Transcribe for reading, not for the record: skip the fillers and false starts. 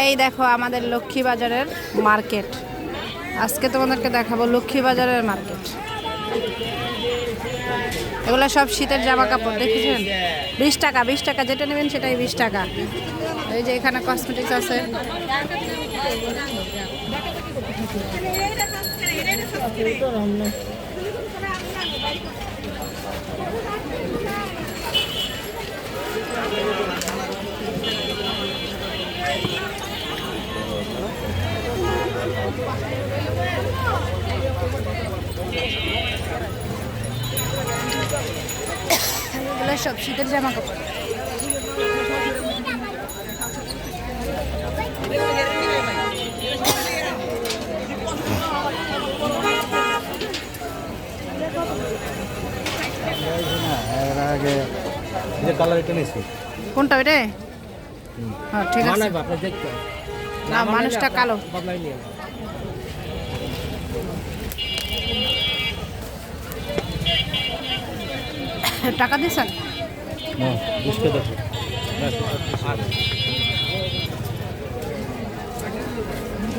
এই দেখো আমাদের লক্ষ্মী বাজারের মার্কেট। আজকে তোমাদেরকে দেখাবো লক্ষ্মী বাজারের মার্কেট। এগুলো সব শীতের জামা কাপড় দেখেছেন, 20 টাকা 20 টাকা, যেটা নেবেন সেটাই 20 টাকা। এই যে এখানে কসমেটিক্স আছে। এগুলো সব শীতের জামা কাপড়। কোনটা ওইটা? হ্যাঁ ঠিক আছে। না মানুষটা কালো। টাকা দিয়েছেন?